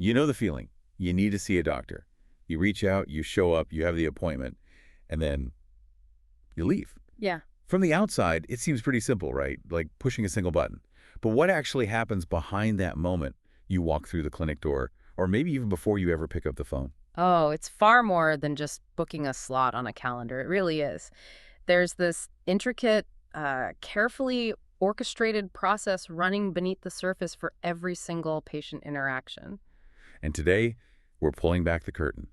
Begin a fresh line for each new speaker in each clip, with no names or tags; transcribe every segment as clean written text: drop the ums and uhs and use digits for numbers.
You know the feeling. You need to see a doctor. You reach out, you show up, you have the appointment, and then you leave.
Yeah.
From the outside, it seems pretty simple, right? Like pushing a single button. But what actually happens behind that moment you walk through the clinic door, or maybe even before you ever pick up the phone?
Oh, it's far more than just booking a slot on a calendar. It really is. There's this intricate, carefully orchestrated process running beneath the surface for every single patient interaction.
And today, we're pulling back the curtain.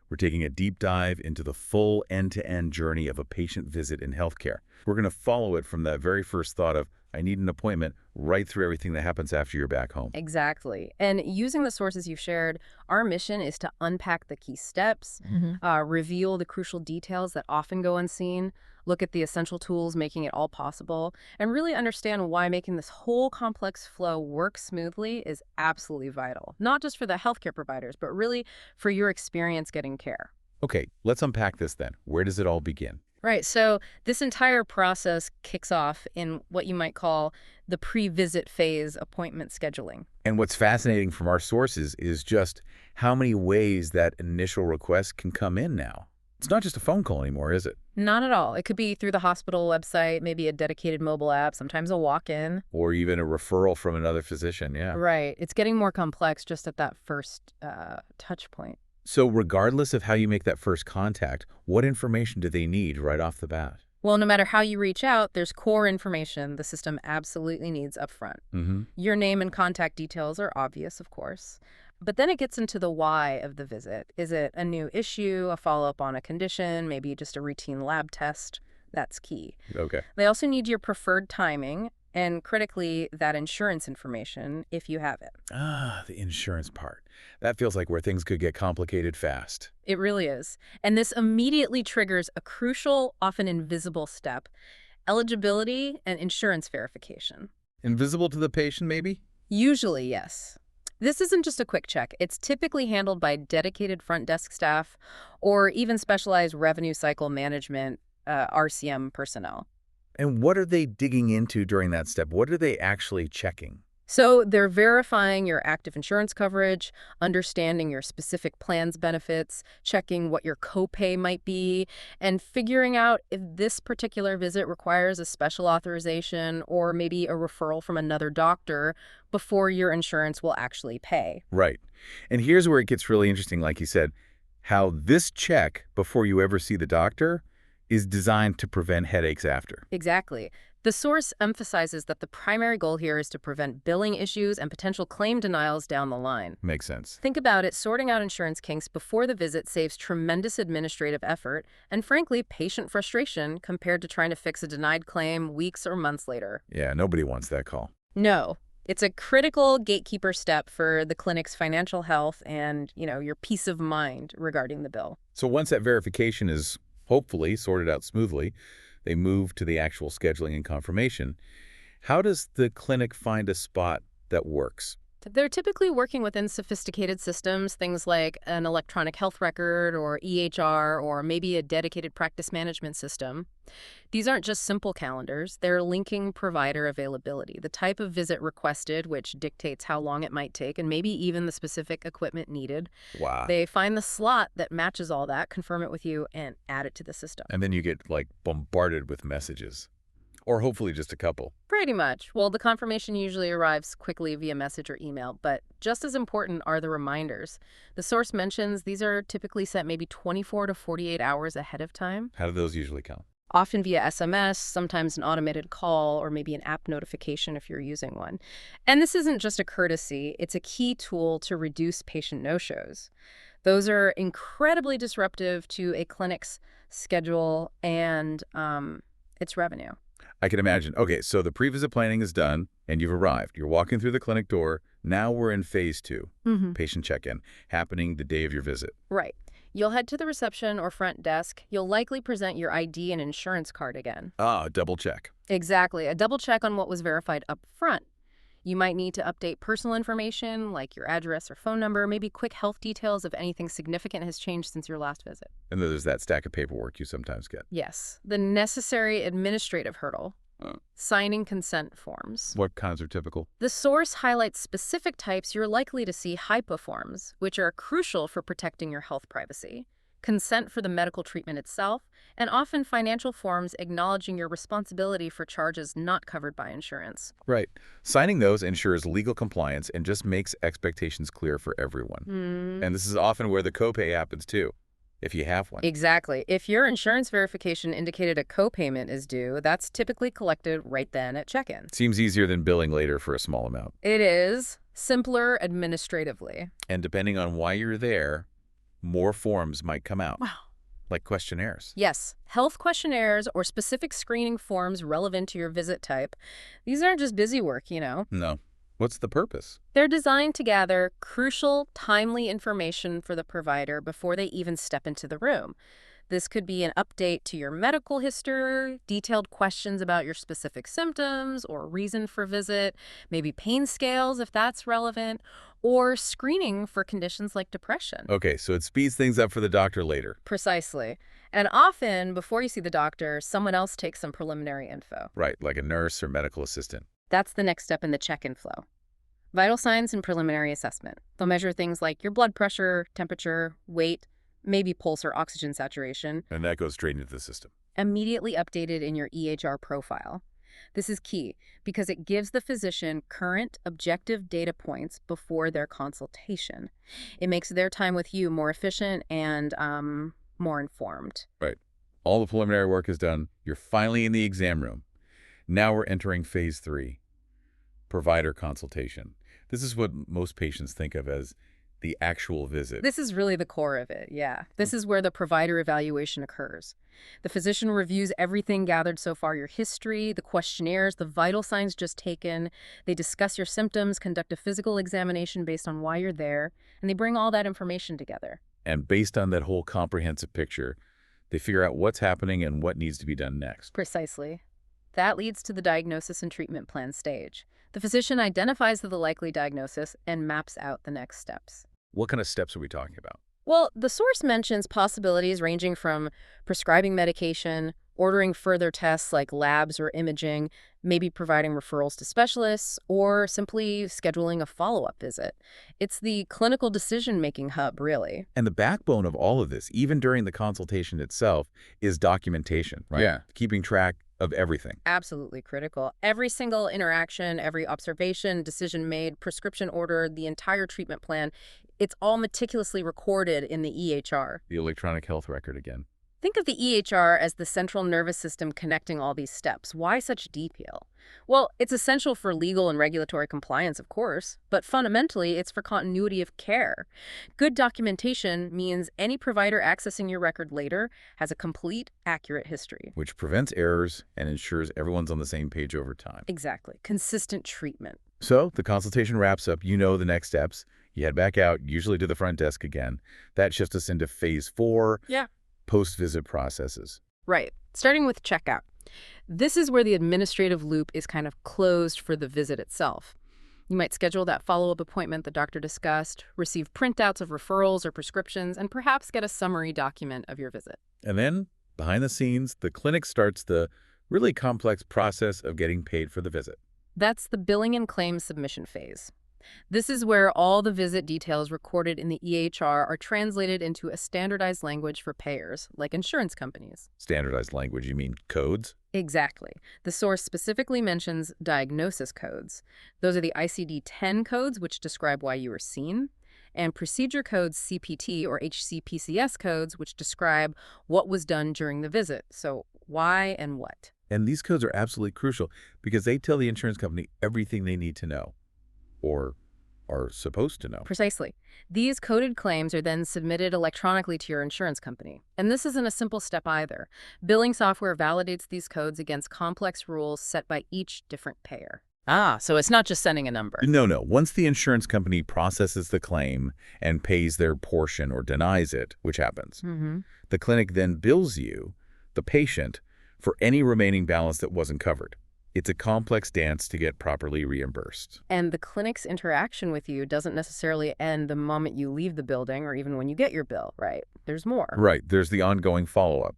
We're taking a deep dive into the full end-to-end journey of a patient visit in healthcare. We're going to follow it from that very first thought of, I need an appointment, right through everything that happens after you're back home.
Exactly. And using the sources you've shared, our mission is to unpack the key steps, reveal the crucial details that often go unseen, look at the essential tools making it all possible, and really understand why making this whole complex flow work smoothly is absolutely vital, not just for the healthcare providers, but really for your experience getting care.
Okay, let's unpack this then. Where does it all begin?
Right. So this entire process kicks off in what you might call the pre-visit phase appointment scheduling.
And what's fascinating from our sources is just how many ways that initial request can come in now. It's not just a phone call anymore, is it?
Not at all. It could be through the hospital website, maybe a dedicated mobile app, sometimes a walk-in.
Or even a referral from another physician, yeah.
Right. It's getting more complex just at that first touch point.
So regardless of how you make that first contact, what information do they need right off the bat?
Well, no matter how you reach out, there's core information the system absolutely needs up front. Your name and contact details are obvious, of course. But then it gets into the why of the visit. Is it a new issue, a follow-up on a condition, maybe just a routine lab test? That's key.
Okay.
They also need your preferred timing and, critically, that insurance information if you have it.
Ah, the insurance part. That feels like where things could get complicated fast.
It really is. And this immediately triggers a crucial, often invisible step: eligibility and insurance verification.
Invisible to the patient, maybe?
Usually, yes. This isn't just a quick check. It's typically handled by dedicated front desk staff or even specialized revenue cycle management, RCM personnel.
And what are they digging into during that step? What are they actually checking?
So they're verifying your active insurance coverage, understanding your specific plan's benefits, checking what your copay might be, and figuring out if this particular visit requires a special authorization or maybe a referral from another doctor before your insurance will actually pay.
Right. And here's where it gets really interesting, like you said, how this check before you ever see the doctor is designed to prevent headaches after.
Exactly. The source emphasizes that the primary goal here is to prevent billing issues and potential claim denials down the line.
Makes sense.
Think about it, sorting out insurance kinks before the visit saves tremendous administrative effort and, frankly, patient frustration compared to trying to fix a denied claim weeks or months later.
Yeah, nobody wants that call.
No. It's a critical gatekeeper step for the clinic's financial health and, your peace of mind regarding the bill.
So once that verification is hopefully sorted out smoothly, they move to the actual scheduling and confirmation. How does the clinic find a spot that works?
They're typically working within sophisticated systems, things like an electronic health record or EHR or maybe a dedicated practice management system. These aren't just simple calendars. They're linking provider availability, the type of visit requested, which dictates how long it might take, and maybe even the specific equipment needed.
Wow.
They find the slot that matches all that, confirm it with you, and add it to the system.
And then you get, bombarded with messages. Or hopefully just a couple.
Pretty much. Well, the confirmation usually arrives quickly via message or email, but just as important are the reminders. The source mentions these are typically sent maybe 24 to 48 hours ahead of time.
How do those usually come?
Often via SMS, sometimes an automated call, or maybe an app notification if you're using one. And this isn't just a courtesy, it's a key tool to reduce patient no-shows. Those are incredibly disruptive to a clinic's schedule and its revenue.
I can imagine. Okay, so the pre-visit planning is done, and you've arrived. You're walking through the clinic door. Now we're in phase 2, patient check-in, happening the day of your visit.
Right. You'll head to the reception or front desk. You'll likely present your ID and insurance card again.
Ah, double check.
Exactly. A double check on what was verified up front. You might need to update personal information like your address or phone number, maybe quick health details if anything significant has changed since your last visit.
And then there's that stack of paperwork you sometimes get.
Yes, the necessary administrative hurdle. Signing consent forms.
What kinds are typical?
The source highlights specific types you're likely to see HIPAA forms, which are crucial for protecting your health privacy, consent for the medical treatment itself, and often financial forms acknowledging your responsibility for charges not covered by insurance.
Right. Signing those ensures legal compliance and just makes expectations clear for everyone. And this is often where the copay happens too, if you have one.
Exactly. If your insurance verification indicated a copayment is due, that's typically collected right then at check-in.
Seems easier than billing later for a small amount.
It is simpler administratively.
And depending on why you're there, more forms might come out.
Wow.
Like questionnaires.
Yes, health questionnaires or specific screening forms relevant to your visit type. These aren't just busy work, you know.
No. What's the purpose?
They're designed to gather crucial, timely information for the provider before they even step into the room. This could be an update to your medical history, detailed questions about your specific symptoms or reason for visit, maybe pain scales if that's relevant, or screening for conditions like depression.
Okay, so it speeds things up for the doctor later.
Precisely. And often, before you see the doctor, someone else takes some preliminary info.
Right, like a nurse or medical assistant.
That's the next step in the check-in flow. Vital signs and preliminary assessment. They'll measure things like your blood pressure, temperature, weight, maybe pulse or oxygen saturation.
And that goes straight into the system.
Immediately updated in your EHR profile. This is key because it gives the physician current, objective data points before their consultation. It makes their time with you more efficient and more informed.
Right. All the preliminary work is done. You're finally in the exam room. Now we're entering phase 3, provider consultation. This is what most patients think of as the actual visit.
This is really the core of it, yeah. This is where the provider evaluation occurs. The physician reviews everything gathered so far, your history, the questionnaires, the vital signs just taken. They discuss your symptoms, conduct a physical examination based on why you're there, and they bring all that information together.
And based on that whole comprehensive picture, they figure out what's happening and what needs to be done next.
Precisely. That leads to the diagnosis and treatment plan stage. The physician identifies the likely diagnosis and maps out the next steps.
What kind of steps are we talking about?
Well, the source mentions possibilities ranging from prescribing medication, ordering further tests like labs or imaging, maybe providing referrals to specialists, or simply scheduling a follow-up visit. It's the clinical decision-making hub, really.
And the backbone of all of this, even during the consultation itself, is documentation, right?
Yeah.
Keeping track of everything.
Absolutely critical. Every single interaction, every observation, decision made, prescription ordered, the entire treatment plan, it's all meticulously recorded in the EHR.
The electronic health record again.
Think of the EHR as the central nervous system connecting all these steps. Why such detail? Well, it's essential for legal and regulatory compliance, of course, but fundamentally, it's for continuity of care. Good documentation means any provider accessing your record later has a complete, accurate history.
Which prevents errors and ensures everyone's on the same page over time.
Exactly. Consistent treatment.
So the consultation wraps up. You know the next steps. You head back out, usually to the front desk again. That shifts us into phase 4.
Yeah.
Post-visit processes.
Right. Starting with checkout. This is where the administrative loop is kind of closed for the visit itself. You might schedule that follow-up appointment the doctor discussed, receive printouts of referrals or prescriptions, and perhaps get a summary document of your visit.
And then, behind the scenes, the clinic starts the really complex process of getting paid for the visit.
That's the billing and claims submission phase. This is where all the visit details recorded in the EHR are translated into a standardized language for payers, like insurance companies.
Standardized language, you mean codes?
Exactly. The source specifically mentions diagnosis codes. Those are the ICD-10 codes, which describe why you were seen, and procedure codes CPT or HCPCS codes, which describe what was done during the visit. So why and what.
And these codes are absolutely crucial because they tell the insurance company everything they need to know. Or are supposed to know.
Precisely. These coded claims are then submitted electronically to your insurance company. And this isn't a simple step either. Billing software validates these codes against complex rules set by each different payer. Ah, so it's not just sending a number.
No. Once the insurance company processes the claim and pays their portion or denies it, which happens, the clinic then bills you, the patient, for any remaining balance that wasn't covered. It's a complex dance to get properly reimbursed.
And the clinic's interaction with you doesn't necessarily end the moment you leave the building or even when you get your bill, right? There's more.
Right. There's the ongoing follow-up.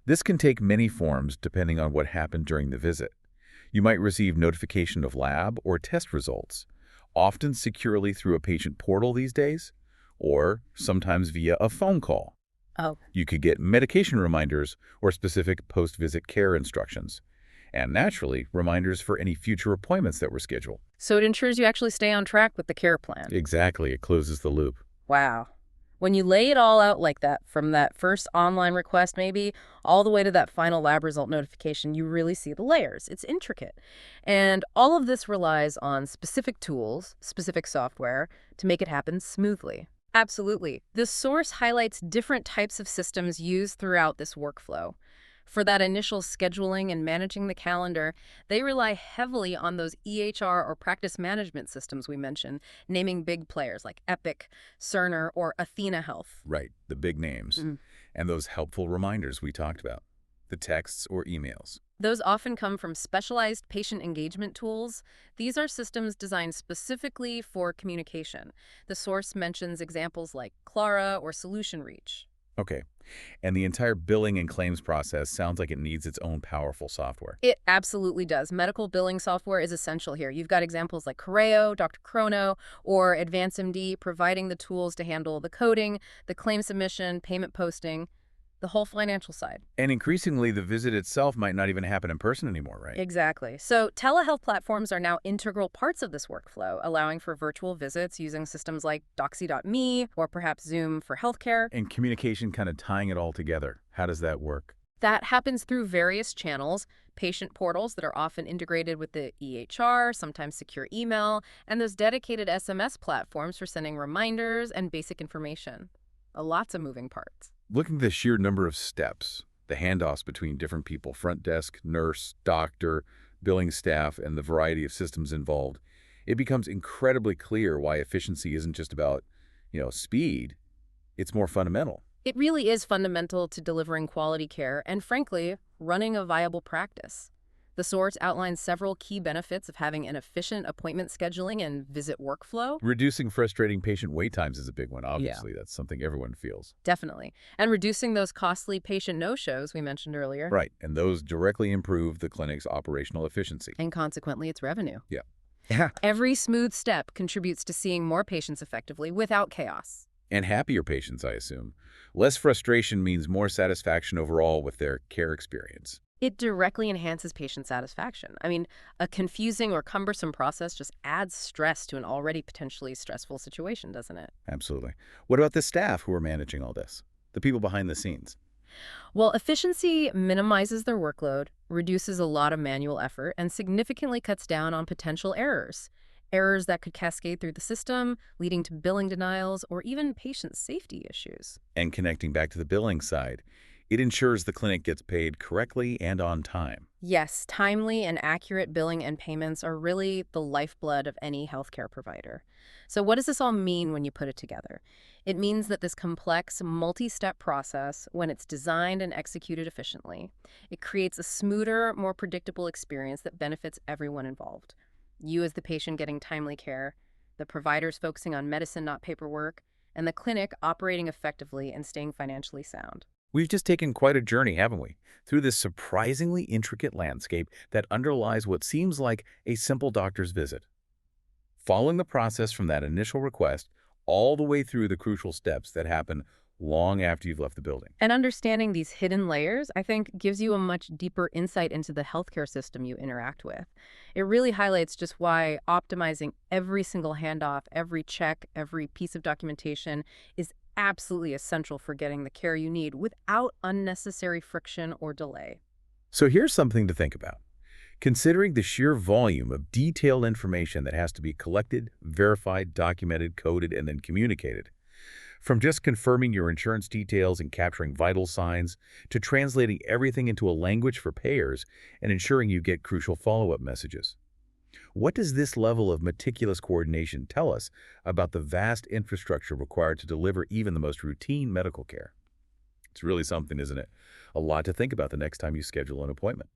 This can take many forms depending on what happened during the visit. You might receive notification of lab or test results, often securely through a patient portal these days, or sometimes via a phone call.
Oh,
You could get medication reminders or specific post-visit care instructions, and naturally, reminders for any future appointments that were scheduled.
so it ensures you actually stay on track with the care plan.
Exactly, it closes the loop.
Wow. When you lay it all out like that, from that first online request maybe, all the way to that final lab result notification, you really see the layers. It's intricate. And all of this relies on specific tools, specific software, to make it happen smoothly. Absolutely. The source highlights different types of systems used throughout this workflow. For that initial scheduling and managing the calendar, they rely heavily on those EHR or practice management systems we mentioned, naming big players like Epic, Cerner, or Athena Health.
Right, the big names.
Mhm.
And those helpful reminders we talked about, the texts or emails.
Those often come from specialized patient engagement tools. These are systems designed specifically for communication. The source mentions examples like Clara or Solution Reach.
Okay, and the entire billing and claims process sounds like it needs its own powerful software.
It absolutely does. Medical billing software is essential here. You've got examples like Correo, Dr. Chrono, or AdvanceMD providing the tools to handle the coding, the claim submission, payment posting, the whole financial side.
And increasingly, the visit itself might not even happen in person anymore, right?
Exactly. So telehealth platforms are now integral parts of this workflow, allowing for virtual visits using systems like Doxy.me or perhaps Zoom for healthcare.
And communication kind of tying it all together. How does that work?
That happens through various channels, patient portals that are often integrated with the EHR, sometimes secure email, and those dedicated SMS platforms for sending reminders and basic information. Lots of moving parts.
Looking at the sheer number of steps, the handoffs between different people, front desk, nurse, doctor, billing staff, and the variety of systems involved, it becomes incredibly clear why efficiency isn't just about, speed. It's more fundamental.
It really is fundamental to delivering quality care and, frankly, running a viable practice. The source outlines several key benefits of having an efficient appointment scheduling and visit workflow.
Reducing frustrating patient wait times is a big one, obviously. That's something everyone feels.
Definitely. And reducing those costly patient no-shows we mentioned earlier.
Right, and those directly improve the clinic's operational efficiency.
And consequently, its revenue.
Yeah.
Every smooth step contributes to seeing more patients effectively without chaos.
And happier patients, I assume. Less frustration means more satisfaction overall with their care experience.
It directly enhances patient satisfaction. I mean, a confusing or cumbersome process just adds stress to an already potentially stressful situation, doesn't it?
Absolutely. What about the staff who are managing all this? The people behind the scenes?
Well, efficiency minimizes their workload, reduces a lot of manual effort, and significantly cuts down on potential errors. Errors that could cascade through the system, leading to billing denials or even patient safety issues.
And connecting back to the billing side, it ensures the clinic gets paid correctly and on time.
Yes, timely and accurate billing and payments are really the lifeblood of any healthcare provider. So what does this all mean when you put it together? It means that this complex, multi-step process, when it's designed and executed efficiently, it creates a smoother, more predictable experience that benefits everyone involved. You as the patient getting timely care, the providers focusing on medicine, not paperwork, and the clinic operating effectively and staying financially sound.
We've just taken quite a journey, haven't we? Through this surprisingly intricate landscape that underlies what seems like a simple doctor's visit. Following the process from that initial request all the way through the crucial steps that happen long after you've left the building.
And understanding these hidden layers, I think, gives you a much deeper insight into the healthcare system you interact with. It really highlights just why optimizing every single handoff, every check, every piece of documentation is absolutely essential for getting the care you need without unnecessary friction or delay.
So here's something to think about. Considering the sheer volume of detailed information that has to be collected, verified, documented, coded, and then communicated, from just confirming your insurance details and capturing vital signs to translating everything into a language for payers and ensuring you get crucial follow-up messages. What does this level of meticulous coordination tell us about the vast infrastructure required to deliver even the most routine medical care? It's really something, isn't it? A lot to think about the next time you schedule an appointment.